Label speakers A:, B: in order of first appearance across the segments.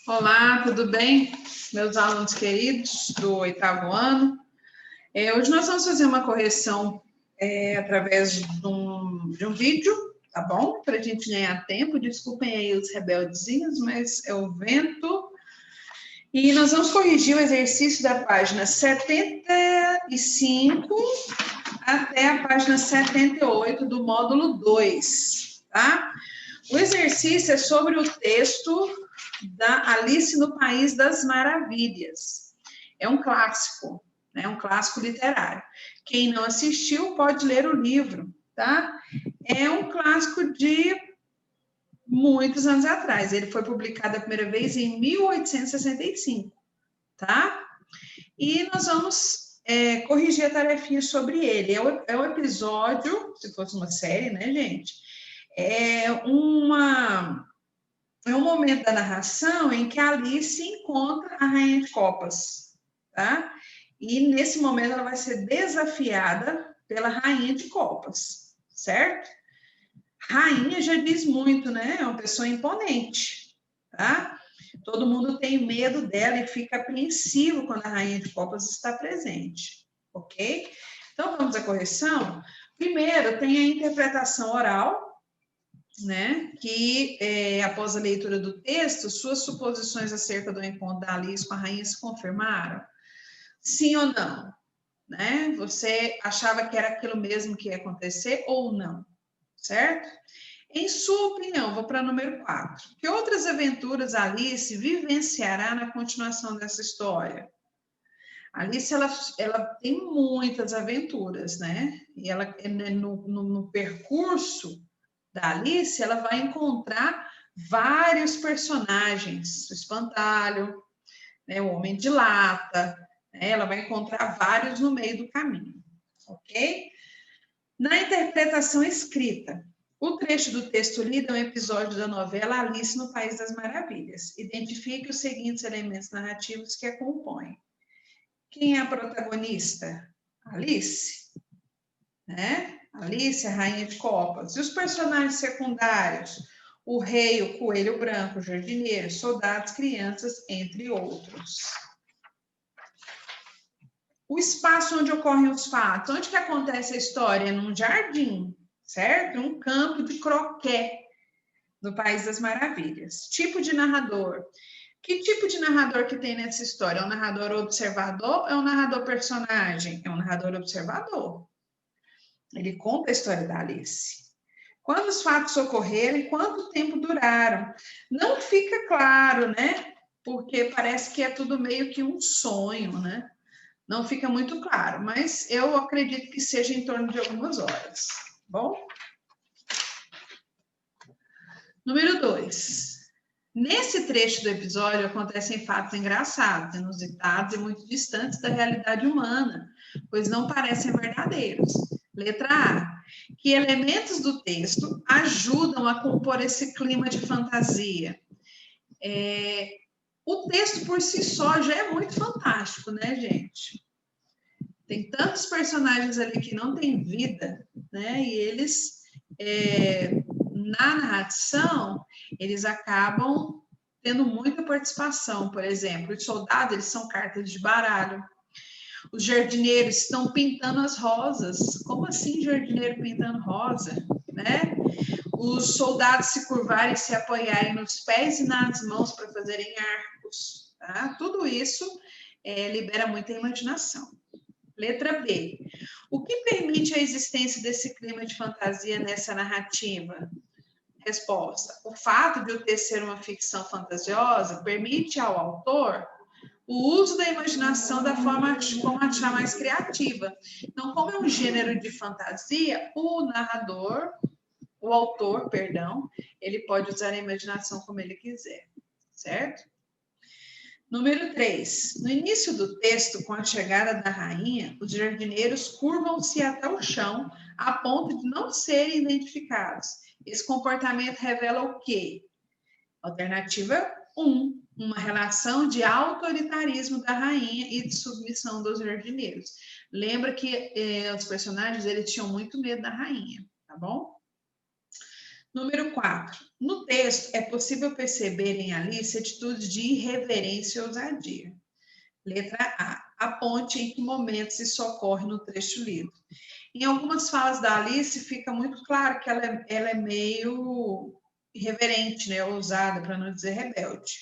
A: Olá, tudo bem? Meus alunos queridos do 8º ano. Hoje nós vamos fazer uma correção através de um vídeo, tá bom? Para a gente ganhar tempo. Desculpem aí os rebeldezinhos, mas é o vento. E nós vamos corrigir o exercício da página 75 até a página 78 do módulo 2, tá? O exercício é sobre o texto da Alice no País das Maravilhas. É um clássico, né? Um clássico literário. Quem não assistiu pode ler o livro, tá? É um clássico de muitos anos atrás. Ele foi publicado a primeira vez em 1865, tá? E nós vamos corrigir a tarefinha sobre ele. É o episódio, se fosse uma série, né, gente? É um momento da narração em que a Alice encontra a Rainha de Copas, tá? E nesse momento ela vai ser desafiada pela Rainha de Copas, certo? Rainha já diz muito, né? É uma pessoa imponente, tá? Todo mundo tem medo dela e fica apreensivo quando a Rainha de Copas está presente, ok? Então vamos à correção. Primeiro tem a interpretação oral, né, que após a leitura do texto, suas suposições acerca do encontro da Alice com a rainha se confirmaram? Sim ou não? Né? Você achava que era aquilo mesmo que ia acontecer ou não? Certo? Em sua opinião, vou para número 4. Que outras aventuras Alice vivenciará na continuação dessa história? Alice, ela tem muitas aventuras, né? E ela, no percurso da Alice, ela vai encontrar vários personagens, o espantalho, né, o homem de lata, né, ela vai encontrar vários no meio do caminho, ok? Na interpretação escrita, o trecho do texto lido é um episódio da novela Alice no País das Maravilhas. Identifique os seguintes elementos narrativos que a compõem. Quem é a protagonista? Alice, né? Alice, a Rainha de Copas. E os personagens secundários? O rei, o coelho branco, o jardineiro, soldados, crianças, entre outros. O espaço onde ocorrem os fatos. Onde que acontece a história? Num jardim, certo? Um campo de croquet no País das Maravilhas. Tipo de narrador. Que tipo de narrador que tem nessa história? É um narrador observador ou é um narrador personagem? É um narrador observador. Ele conta a história da Alice. Quando os fatos ocorreram e quanto tempo duraram. Não fica claro, né? Porque parece que é tudo meio que um sonho, né? Não fica muito claro, mas eu acredito que seja em torno de algumas horas. Bom? Número 2. Nesse trecho do episódio acontecem fatos engraçados, inusitados e muito distantes da realidade humana, pois não parecem verdadeiros. Letra A. Que elementos do texto ajudam a compor esse clima de fantasia? O texto por si só já é muito fantástico, né, gente? Tem tantos personagens ali que não têm vida, né? E eles, na narração, eles acabam tendo muita participação. Por exemplo, os soldados, eles são cartas de baralho. Os jardineiros estão pintando as rosas. Como assim jardineiro pintando rosa? Né? Os soldados se curvarem e se apoiarem nos pés e nas mãos para fazerem arcos. Tá? Tudo isso libera muita imaginação. Letra B. O que permite a existência desse clima de fantasia nessa narrativa? Resposta. O fato de o texto ser uma ficção fantasiosa permite ao autor o uso da imaginação da forma como achar mais criativa. Então, como é um gênero de fantasia, o autor, ele pode usar a imaginação como ele quiser, certo? Número 3. No início do texto, com a chegada da rainha, os jardineiros curvam-se até o chão, a ponto de não serem identificados. Esse comportamento revela o quê? Alternativa 1. Uma relação de autoritarismo da rainha e de submissão dos jardineiros. Lembra que os personagens eles tinham muito medo da rainha, tá bom? Número 4. No texto, é possível perceber em Alice atitudes de irreverência e ousadia. Letra A. Aponte em que momentos isso ocorre no trecho lido. Em algumas falas da Alice, fica muito claro que ela é meio irreverente, né? Ousada, para não dizer rebelde.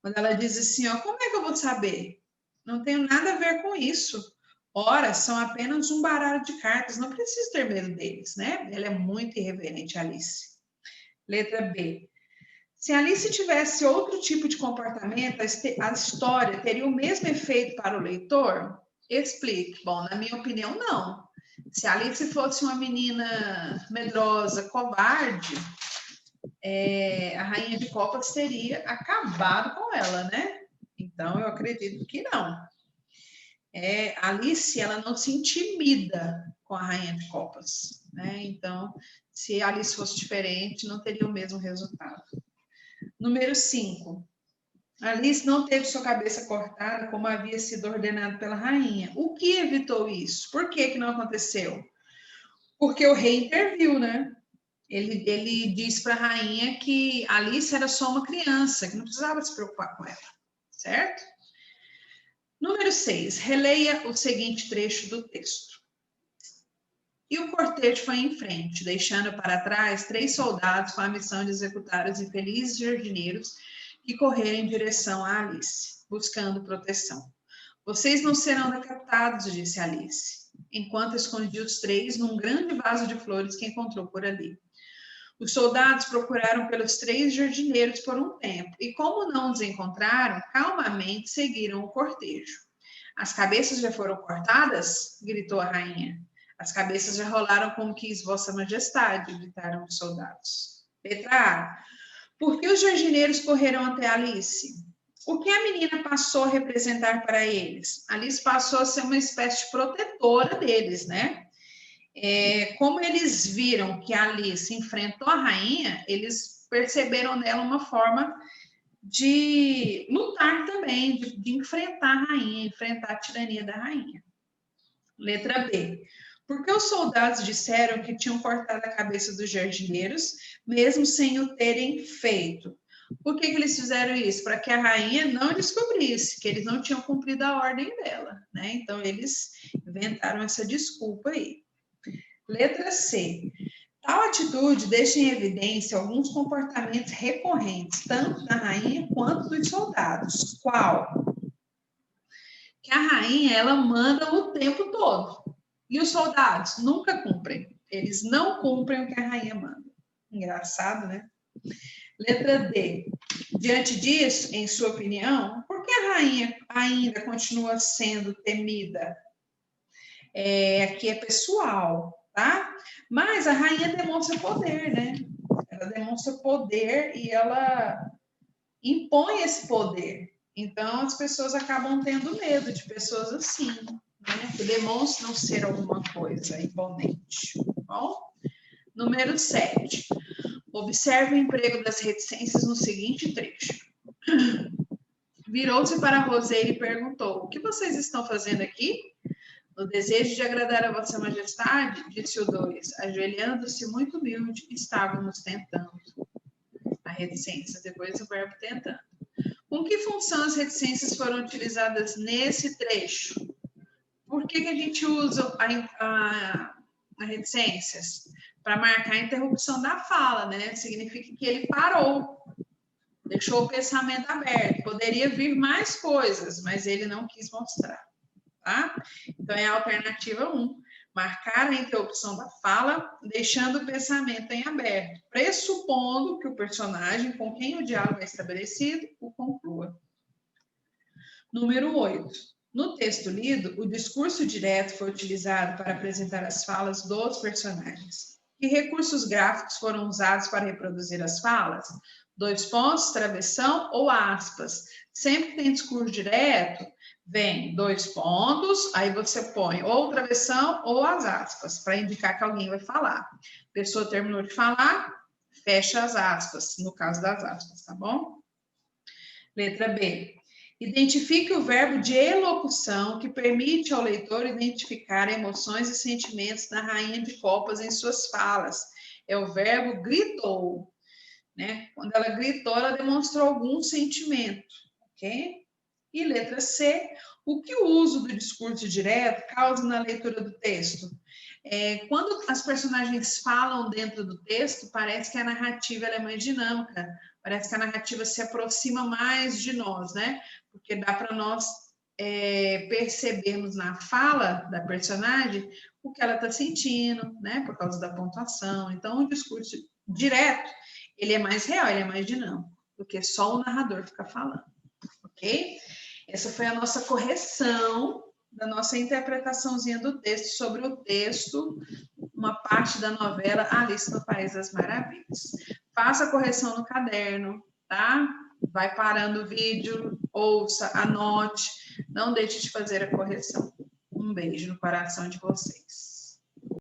A: Quando ela diz assim, ó, como é que eu vou saber? Não tenho nada a ver com isso. Ora, são apenas um baralho de cartas, não preciso ter medo deles, né? Ela é muito irreverente, Alice. Letra B. Se Alice tivesse outro tipo de comportamento, a história teria o mesmo efeito para o leitor? Explique. Bom, na minha opinião, não. Se Alice fosse uma menina medrosa, covarde, a Rainha de Copas teria acabado com ela, né? Então, eu acredito que não. Alice, ela não se intimida com a Rainha de Copas, né? Então, se Alice fosse diferente, não teria o mesmo resultado. Número 5. Alice não teve sua cabeça cortada como havia sido ordenado pela rainha. O que evitou isso? Por que não aconteceu? Porque o rei interviu, né? Ele disse para a rainha que Alice era só uma criança, que não precisava se preocupar com ela, certo? Número 6. Releia o seguinte trecho do texto. E o cortejo foi em frente, deixando para trás 3 soldados com a missão de executar os infelizes jardineiros que correram em direção a Alice, buscando proteção. Vocês não serão decapitados, disse Alice, enquanto escondia os 3 num grande vaso de flores que encontrou por ali. Os soldados procuraram pelos 3 jardineiros por um tempo, e como não os encontraram, calmamente seguiram o cortejo. As cabeças já foram cortadas? Gritou a rainha. As cabeças já rolaram como quis Vossa Majestade, gritaram os soldados. Letra A. Por que os jardineiros correram até Alice? O que a menina passou a representar para eles? Alice passou a ser uma espécie de protetora deles, né? Como eles viram que Alice enfrentou a rainha, eles perceberam nela uma forma de lutar também, de enfrentar a rainha, enfrentar a tirania da rainha. Letra B. Porque os soldados disseram que tinham cortado a cabeça dos jardineiros, mesmo sem o terem feito. Por que eles fizeram isso? Para que a rainha não descobrisse que eles não tinham cumprido a ordem dela, né? Então, eles inventaram essa desculpa aí. Letra C. Tal atitude deixa em evidência alguns comportamentos recorrentes, tanto da rainha quanto dos soldados. Qual? Que a rainha, ela manda o tempo todo. E os soldados nunca cumprem. Eles não cumprem o que a rainha manda. Engraçado, né? Letra D. Diante disso, em sua opinião, por que a rainha ainda continua sendo temida? Aqui é pessoal, tá? Mas a rainha demonstra poder, né? Ela demonstra poder e ela impõe esse poder. Então, as pessoas acabam tendo medo de pessoas assim, né? Que demonstram ser alguma coisa imponente. Bom? Número 7. Observe o emprego das reticências no seguinte trecho. Virou-se para Roseira e perguntou: o que vocês estão fazendo aqui? No desejo de agradar a Vossa Majestade, disse o 2, ajoelhando-se muito humilde, estávamos tentando. A reticência, depois o verbo tentando. Com que função as reticências foram utilizadas nesse trecho? Por que a gente usa a reticências? Para marcar a interrupção da fala, né? Significa que ele parou, deixou o pensamento aberto. Poderia vir mais coisas, mas ele não quis mostrar. Tá? Então, é a alternativa 1. Marcar a interrupção da fala, deixando o pensamento em aberto, pressupondo que o personagem com quem o diálogo é estabelecido o conclua. Número 8. No texto lido, o discurso direto foi utilizado para apresentar as falas dos personagens. Que recursos gráficos foram usados para reproduzir as falas? 2 pontos, travessão ou aspas. Sempre que tem discurso direto, vem 2 pontos, aí você põe ou travessão ou as aspas, para indicar que alguém vai falar. A pessoa terminou de falar, fecha as aspas, no caso das aspas, tá bom? Letra B. Identifique o verbo de elocução que permite ao leitor identificar emoções e sentimentos da rainha de copas em suas falas. é o verbo gritou, né? Quando ela gritou, ela demonstrou algum sentimento, ok? E letra C, o que o uso do discurso direto causa na leitura do texto? Quando as personagens falam dentro do texto, parece que a narrativa é mais dinâmica, parece que a narrativa se aproxima mais de nós, né? Porque dá para nós percebermos na fala da personagem o que ela está sentindo, né? Por causa da pontuação. Então, o discurso direto, ele é mais real, ele é mais dinâmico, do que só o narrador ficar falando, ok? Essa foi a nossa correção da nossa interpretaçãozinha do texto sobre o texto, uma parte da novela Alice no País das Maravilhas. Faça a correção no caderno, tá? Vai parando o vídeo, ouça, anote, não deixe de fazer a correção. Um beijo no coração de vocês.